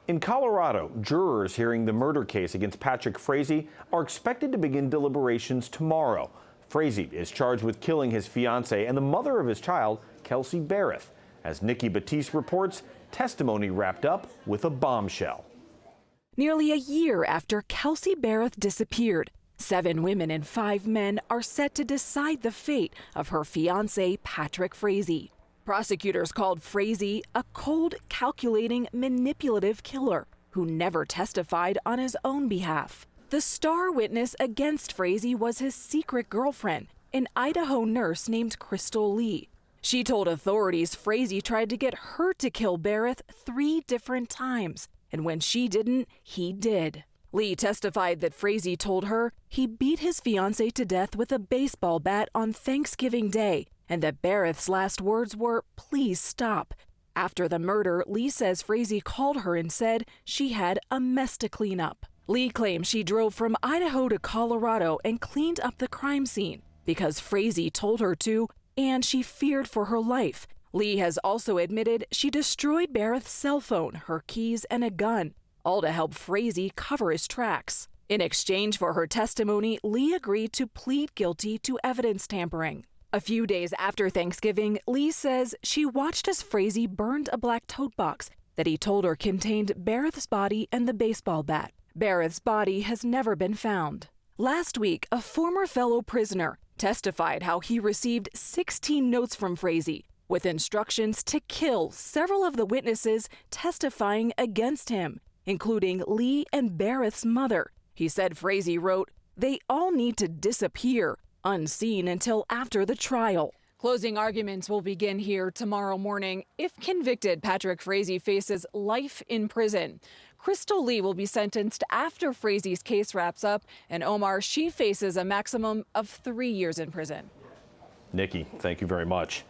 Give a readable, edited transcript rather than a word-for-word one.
In Colorado, jurors hearing the murder case against Patrick Frazee are expected to begin deliberations tomorrow. Frazee is charged with killing his fiancé and the mother of his child, Kelsey Berreth. As Nikki Battiste reports, testimony wrapped up with a bombshell. Nearly a year after Kelsey Berreth disappeared, 7 women and 5 men are set to decide the fate of her fiancé, Patrick Frazee. Prosecutors called Frazee a cold, calculating, manipulative killer who never testified on his own behalf. The star witness against Frazee was his secret girlfriend, an Idaho nurse named Crystal Lee. She told authorities Frazee tried to get her to kill Berreth 3 different times, and when she didn't, he did. Lee testified that Frazee told her he beat his fiancée to death with a baseball bat on Thanksgiving Day, and that Berreth's last words were, "Please stop." After the murder, Lee says Frazee called her and said she had a mess to clean up. Lee claims she drove from Idaho to Colorado and cleaned up the crime scene because Frazee told her to, and she feared for her life. Lee has also admitted she destroyed Berreth's cell phone, her keys, and a gun, all to help Frazee cover his tracks. In exchange for her testimony, Lee agreed to plead guilty to evidence tampering. A few days after Thanksgiving, Lee says she watched as Frazee burned a black tote box that he told her contained Berreth's body and the baseball bat. Berreth's body has never been found. Last week, a former fellow prisoner testified how he received 16 notes from Frazee with instructions to kill several of the witnesses testifying against him, including Lee and Berreth's mother. He said Frazee wrote, "They all need to disappear," unseen until after the trial. Closing arguments will begin here tomorrow morning. If convicted, Patrick Frazee faces life in prison. Crystal Lee will be sentenced after Frazee's case wraps up, and Omar, she faces a maximum of 3 years in prison. Nikki, thank you very much.